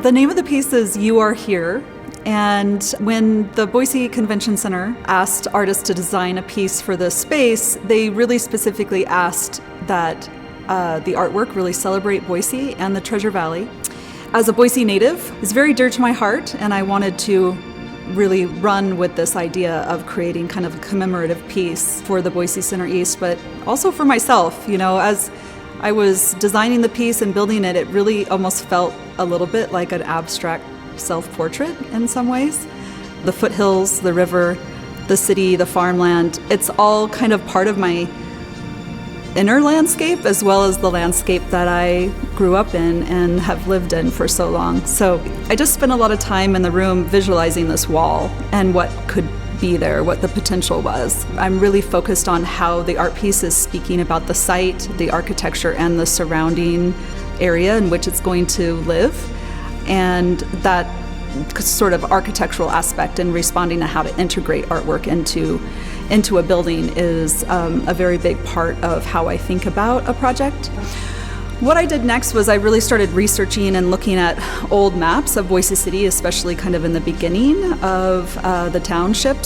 The name of the piece is You Are Here. And when the Boise Convention Center asked artists to design a piece for this space, they really specifically asked that the artwork really celebrate Boise and the Treasure Valley. As a Boise native, it's very dear to my heart, and I wanted to really run with this idea of creating kind of a commemorative piece for the Boise Center East, but also for myself. You know, as I was designing the piece and building it, it really almost felt a little bit like an abstract self-portrait in some ways. The foothills, the river, the city, the farmland, it's all kind of part of my inner landscape as well as the landscape that I grew up in and have lived in for so long. So I just spent a lot of time in the room visualizing this wall and what could be there, what the potential was. I'm really focused on how the art piece is speaking about the site, the architecture, and the surrounding area in which it's going to live. And that sort of architectural aspect and responding to how to integrate artwork into a building is a very big part of how I think about a project. What I did next was I really started researching and looking at old maps of Boise City, especially kind of in the beginning of the township.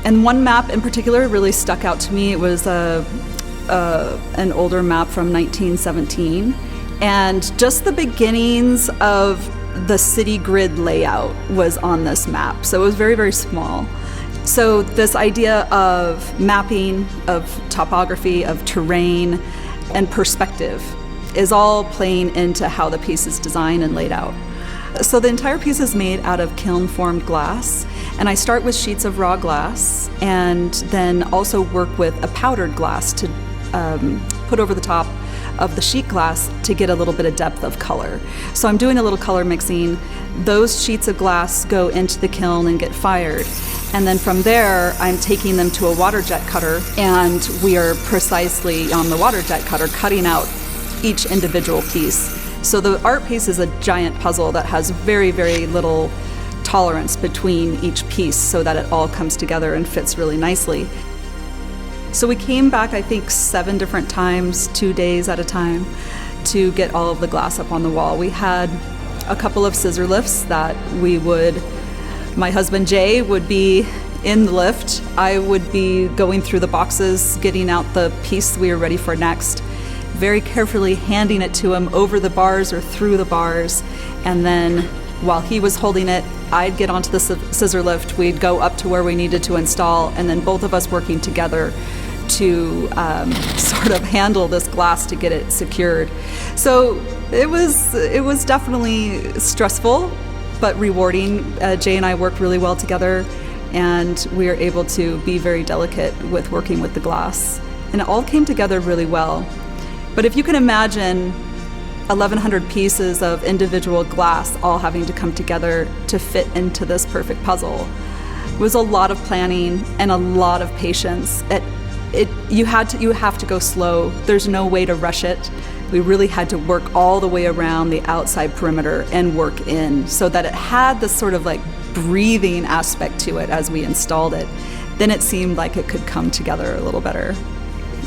And one map in particular really stuck out to me. It was an older map from 1917. And just the beginnings of the city grid layout was on this map. So it was very, very small. So this idea of mapping, of topography, of terrain, and perspective is all playing into how the piece is designed and laid out. So the entire piece is made out of kiln-formed glass, and I start with sheets of raw glass and then also work with a powdered glass to put over the top of the sheet glass to get a little bit of depth of color. So I'm doing a little color mixing. Those sheets of glass go into the kiln and get fired. And then from there, I'm taking them to a water jet cutter, and we are precisely on the water jet cutter cutting out each individual piece. So the art piece is a giant puzzle that has very, very little tolerance between each piece so that it all comes together and fits really nicely. So we came back, I think, 7 different times, 2 days at a time, to get all of the glass up on the wall. We had a couple of scissor lifts that my husband Jay would be in the lift. I would be going through the boxes, getting out the piece we were ready for next, very carefully handing it to him over the bars or through the bars. And then while he was holding it, I'd get onto the scissor lift, we'd go up to where we needed to install, and then both of us working together to sort of handle this glass to get it secured. So it was definitely stressful, but rewarding. Jay and I worked really well together, and we were able to be very delicate with working with the glass. And it all came together really well. But if you can imagine 1,100 pieces of individual glass all having to come together to fit into this perfect puzzle, it was a lot of planning and a lot of patience. You have to go slow. There's no way to rush it. We really had to work all the way around the outside perimeter and work in so that it had this sort of like breathing aspect to it as we installed it. Then it seemed like it could come together a little better.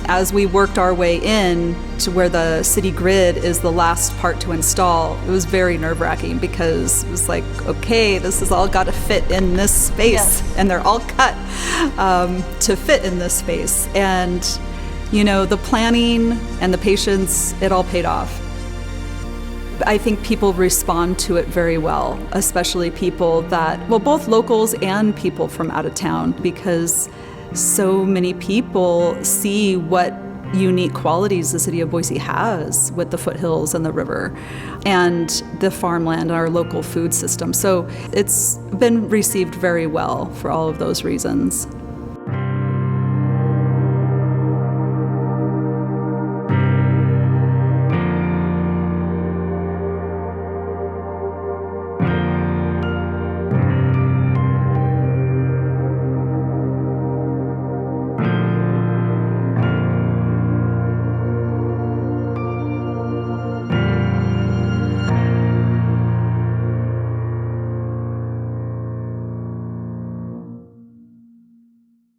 As we worked our way in to where the city grid is the last part to install, it was very nerve-wracking because it was like, okay, this has all got to fit in this space. Yes. And they're all cut to fit in this space. And, you know, the planning and the patience, it all paid off. I think people respond to it very well, especially people both locals and people from out of town, because so many people see what unique qualities the city of Boise has with the foothills and the river and the farmland and our local food system. So it's been received very well for all of those reasons.